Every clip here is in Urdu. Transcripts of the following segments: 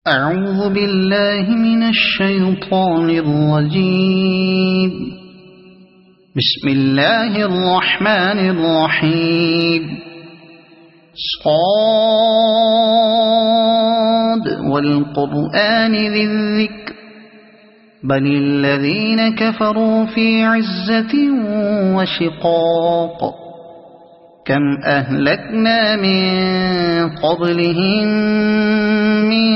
أعوذ بالله من الشيطان الرجيم. بسم الله الرحمن الرحيم. صاد والقرآن ذي الذكر بل الذين كفروا في عزة وشقاق كم أهلكنا من قبلهم من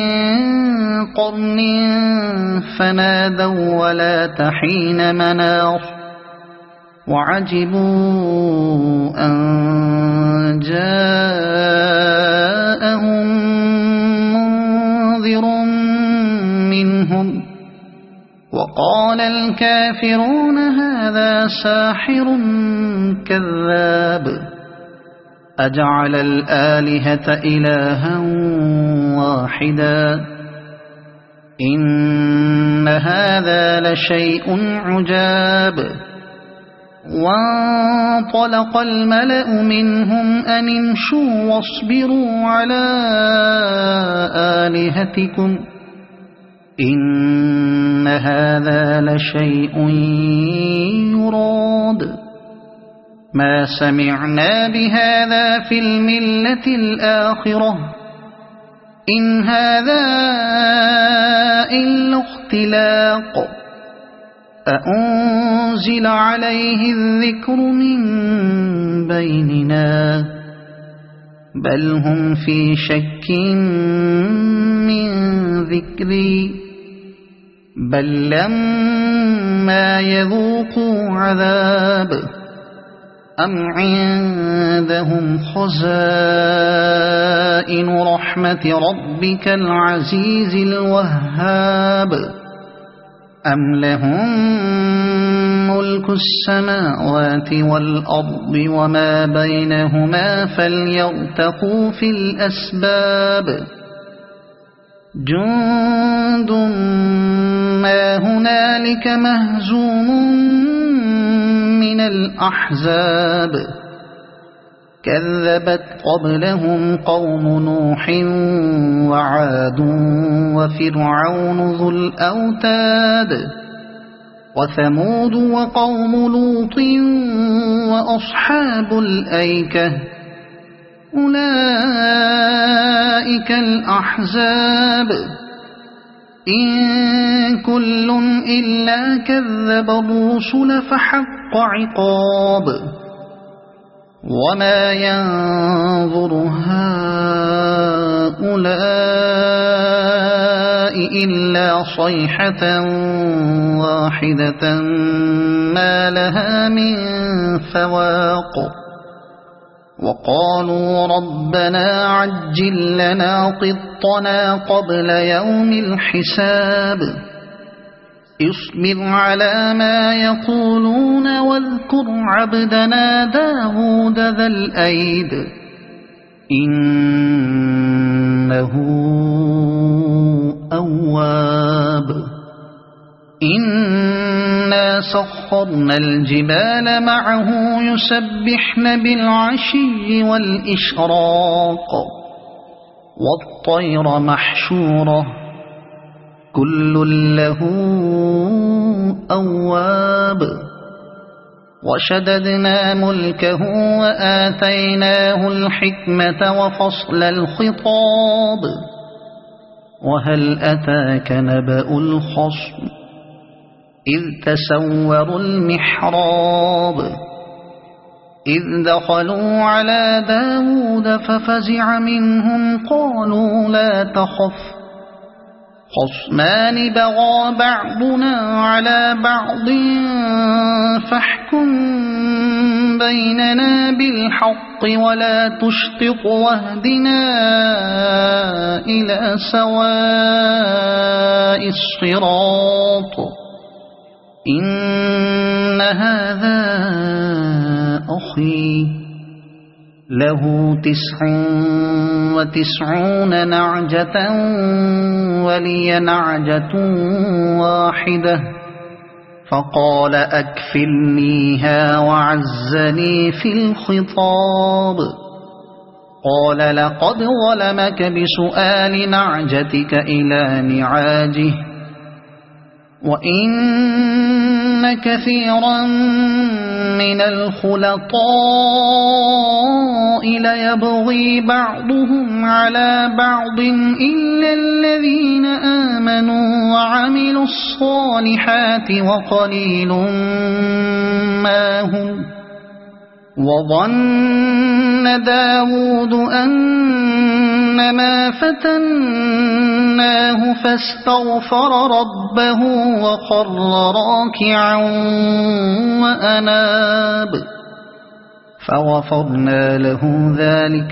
قرن فنادوا ولا تحين مناص وعجبوا أن جاءهم منذر منهم وقال الكافرون هذا ساحر كذاب أجعل الآلهة إلها واحدا إن هذا لشيء عجاب. وانطلق الملأ منهم أن امشوا واصبروا على آلهتكم إن هذا لشيء يراد ما سمعنا بهذا في الملة الآخرة إن هذا إلا اختلاق أأنزل عليه الذكر من بيننا بل هم في شك من ذكري بل لما يذوقوا عذاب أم عندهم خزائن رحمة ربك العزيز الوهاب أم لهم ملك السماوات والأرض وما بينهما فليرتقوا في الأسباب جند ما هنالك مهزوم من الأحزاب كذبت قبلهم قوم نوح وعاد وفرعون ذو الأوتاد وثمود وقوم لوط وأصحاب الأيكة أولئك الأحزاب إن كل إلا كذب الرسل فحق عقاب وما ينظر هؤلاء إلا صيحة واحدة ما لها من فواق وقالوا ربنا عجل لنا قطنا قبل يوم الحساب اصبر على ما يقولون واذكر عبدنا داود ذا الأيد إنه أواب إنا سخرنا الجبال معه يسبحن بالعشي والإشراق والطير محشورة كل له أواب وشددنا ملكه وآتيناه الحكمة وفصل الخطاب وهل أتاك نبأ الخصم إذ تسوروا المحراب إذ دخلوا على داود ففزع منهم قالوا لا تخف خصمان بغى بعضنا على بعض فاحكم بيننا بالحق ولا تشطط واهدنا إلى سواء الصراط إن هذا أخي له 99 نعجة ولي نعجة واحدة فقال أكفلنيها وعزني في الخطاب قال لقد ظلمك بسؤال نعجتك إلى نعاجه وإن كثيرا من الخلطاء ليبغي بعضهم على بعض إلا الذين آمنوا وعملوا الصالحات وقليل ما هم. وظن داود أنما فتناه فاستغفر ربه وخر راكعا وأناب فغفرنا له ذلك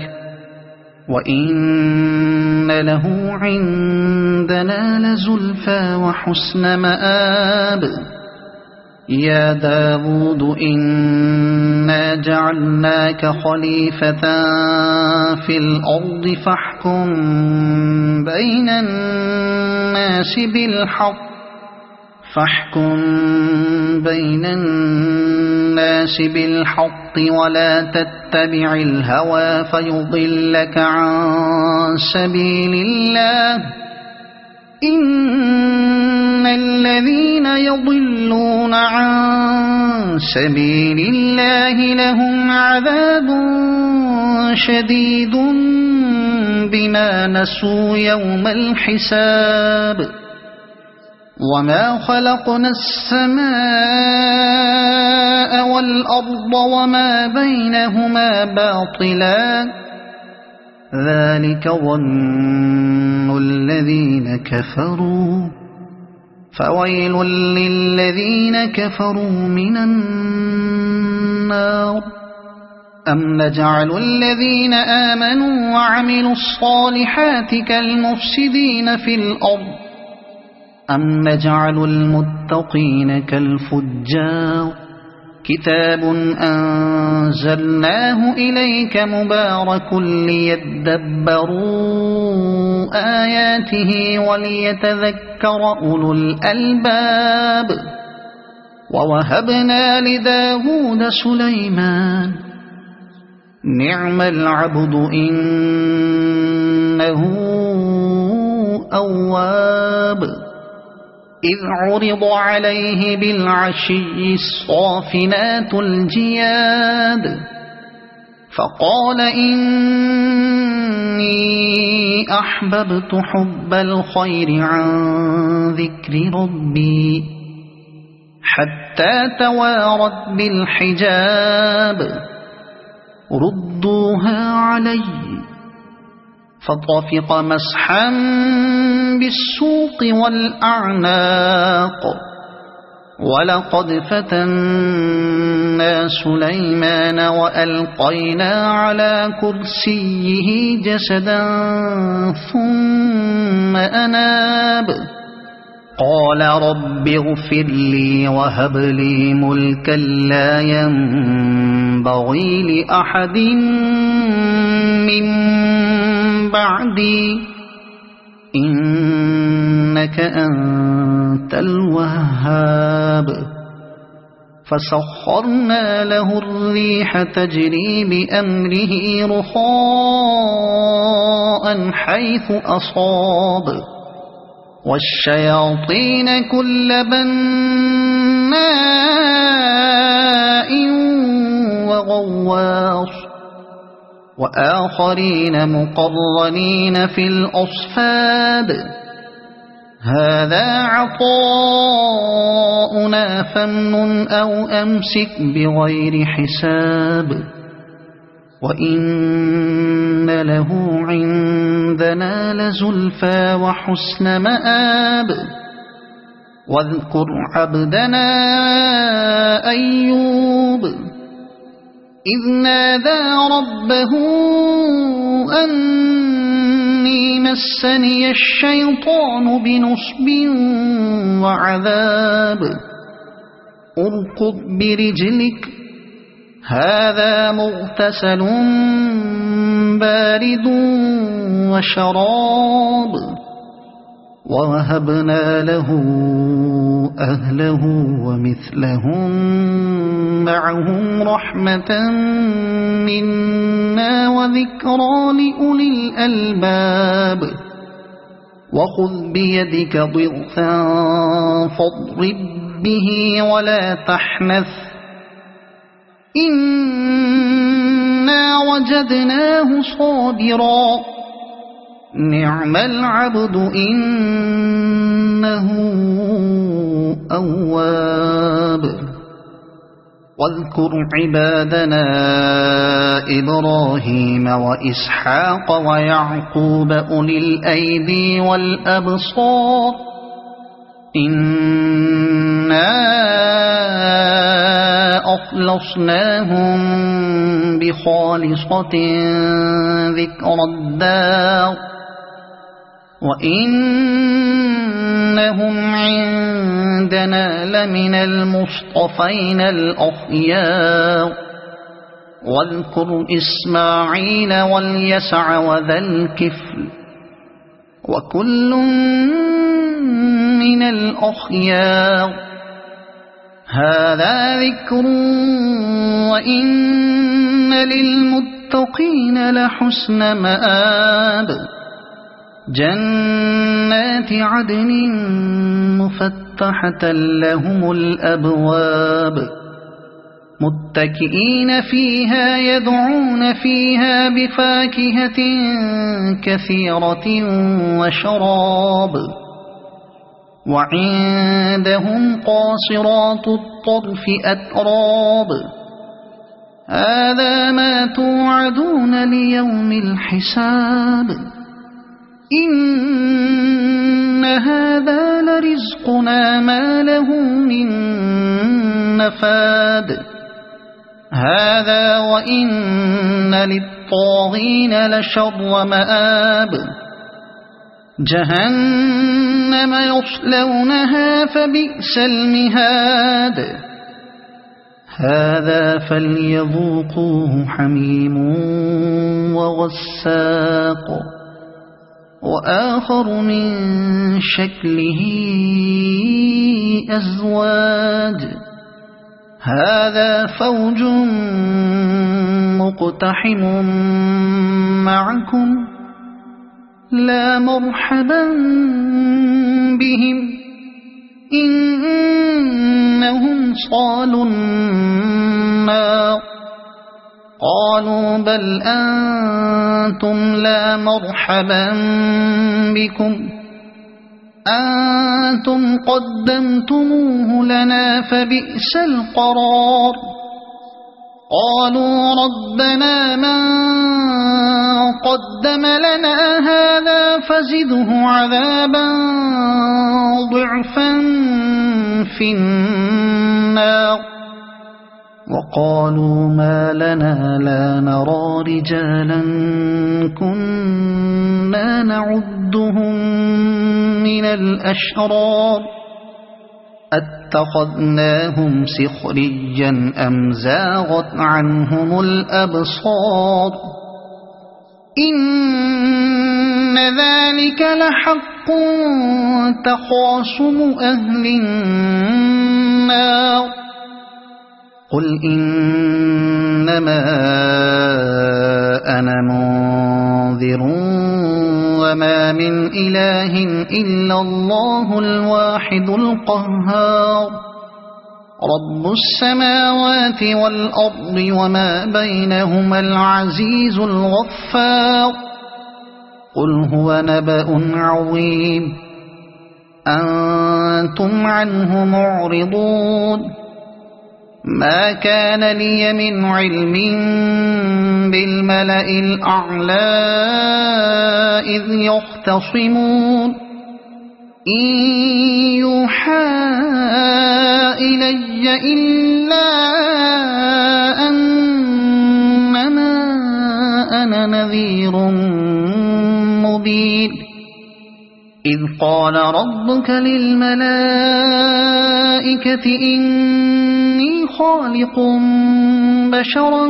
وإن له عندنا لزلفى وحسن مآب. يا داود إنا جعلناك خليفة في الأرض فاحكم بين الناس بالحق ولا تتبع الهوى فيضلك عن سبيل الله. إن الذين يضلون عن سبيل الله لهم عذاب شديد بما نسوا يوم الحساب. وما خلقنا السماء والأرض وما بينهما باطلا ذلك ظن الذين كفروا فويل للذين كفروا من النار. أم نجعل الذين آمنوا وعملوا الصالحات كالمفسدين في الأرض أم نجعل المتقين كالفجار. كتاب أنزلناه إليك مبارك ليدبروا آياته وليتذكر أولو الألباب. ووهبنا لداود سليمان نعم العبد إنه أواب. إذ عرض عليه بالعشي الصافنات الجياد فقال إني أحببت حب الخير عن ذكر ربي حتى توارت بالحجاب. ردوها علي فطفق مسحا بالسوق والأعناق. ولقد فتنا سليمان وألقينا على كرسيه جسدا ثم أناب. قال رب اغفر لي وهب لي ملكا لا ينبغي لأحد من بعدي إنك أنت الوهاب. فسخرنا له الريح تجري بأمره رخاء حيث أصاب والشياطين كل بناء وغواص وآخرين مقرنين في الأصفاد. هذا عطاؤنا فامنن أو أمسك بغير حساب. وإن له عندنا لزلفى وحسن مآب. واذكر عبدنا أيوب إذ نادى ربه أني مسني الشيطان بنصب وعذاب. اركض برجلك هذا مغتسل بارد وشراب. ووهبنا له أهله ومثلهم معهم رحمة منا وذكرى لأولي الألباب وخذ بيدك ضغثا فاضرب به ولا تحنث إنا وجدناه صابرا نعم العبد إنه أواب واذكر عبادنا إبراهيم وإسحاق ويعقوب أولي الأيدي والأبصار إنا أخلصناهم بخالصة ذكر الدار وإنهم عندنا لمن المصطفين الأخيار واذكر إسماعيل واليسع وذا الكفل وكل من الأخيار هذا ذكر وإن للمتقين لحسن مآب جنات عدن مفتحة لهم الأبواب متكئين فيها يدعون فيها بفاكهة كثيرة وشراب وعندهم قاصرات الطرف أتراب هذا ما توعدون ليوم الحساب إن هذا لرزقنا ما له من نفاد هذا وإن للطاغين لشر مآب جهنم يصلونها فبئس المهاد هذا فليذوقوه حميم وغساق وآخر من شكله أزواج هذا فوج مقتحم معكم لا مرحبا بهم إنهم صالوا النار قالوا بل أنتم لا مرحبا بكم أنتم قدمتموه لنا فبئس القرار قالوا ربنا من قدم لنا هذا فزده عذابا ضعفا في النار وقالوا ما لنا لا نرى رجالا كنا نعدهم من الأشرار اتخذناهم سخريا أم زاغت عنهم الأبصار إن ذلك لحق تخاصم أهل النار قل إنما أنا منذر وما من إله إلا الله الواحد القهار رب السماوات والأرض وما بينهما العزيز الغفار قل هو نبأ عظيم أنتم عنه معرضون ما كان لي من علم بالملأ الأعلى إذ يختصمون إن يوحى إلي إلا أنما أنا نذير مبين إذ قال ربك للملائكة إني خالق بشرا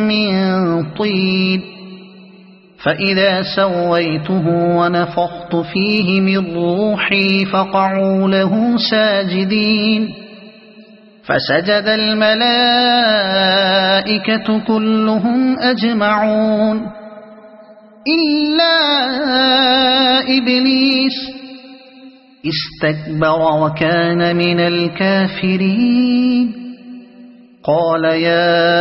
من طين فإذا سويته ونفخت فيه من روحي فقعوا له ساجدين فسجد الملائكة كلهم أجمعون إلا إبليس استكبر وكان من الكافرين قال يا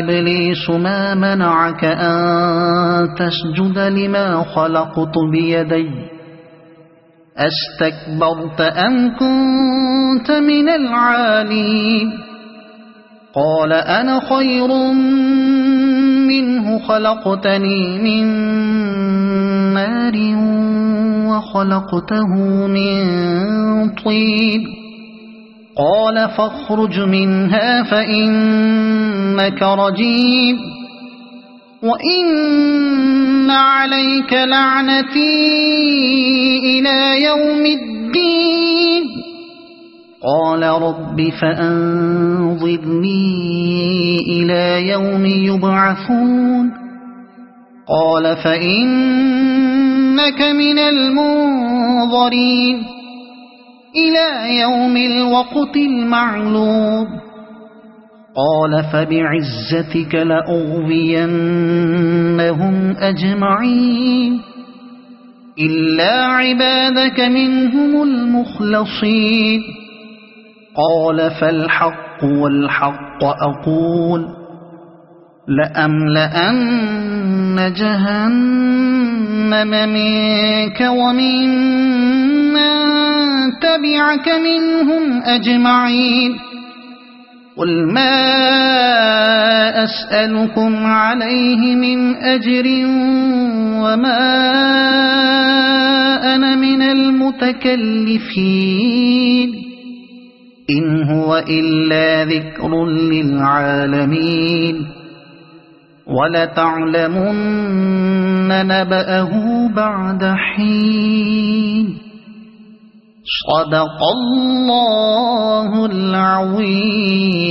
إبليس ما منعك أن تسجد لما خلقت بيدي أستكبرت أم كنت من العالين قال أنا خير منه خلقتني من نار وخلقته من طين قال فاخرج منها فإنك رجيم وإن عليك لعنتي إلى يوم الدين قال رب فأنظرني إلى يوم يبعثون قال فإنك من المنظرين إلى يوم الوقت المعلوم قال فبعزتك لأغوينهم أجمعين إلا عبادك منهم المخلصين قال فالحق والحق أقول لأملأن جهنم منك ومن من تبعك منهم أجمعين قل ما أسألكم عليه من أجر وما أنا من المتكلفين إن هو إلا ذكر للعالمين ولتعلمن نبأه بعد حين صدق الله العظيم.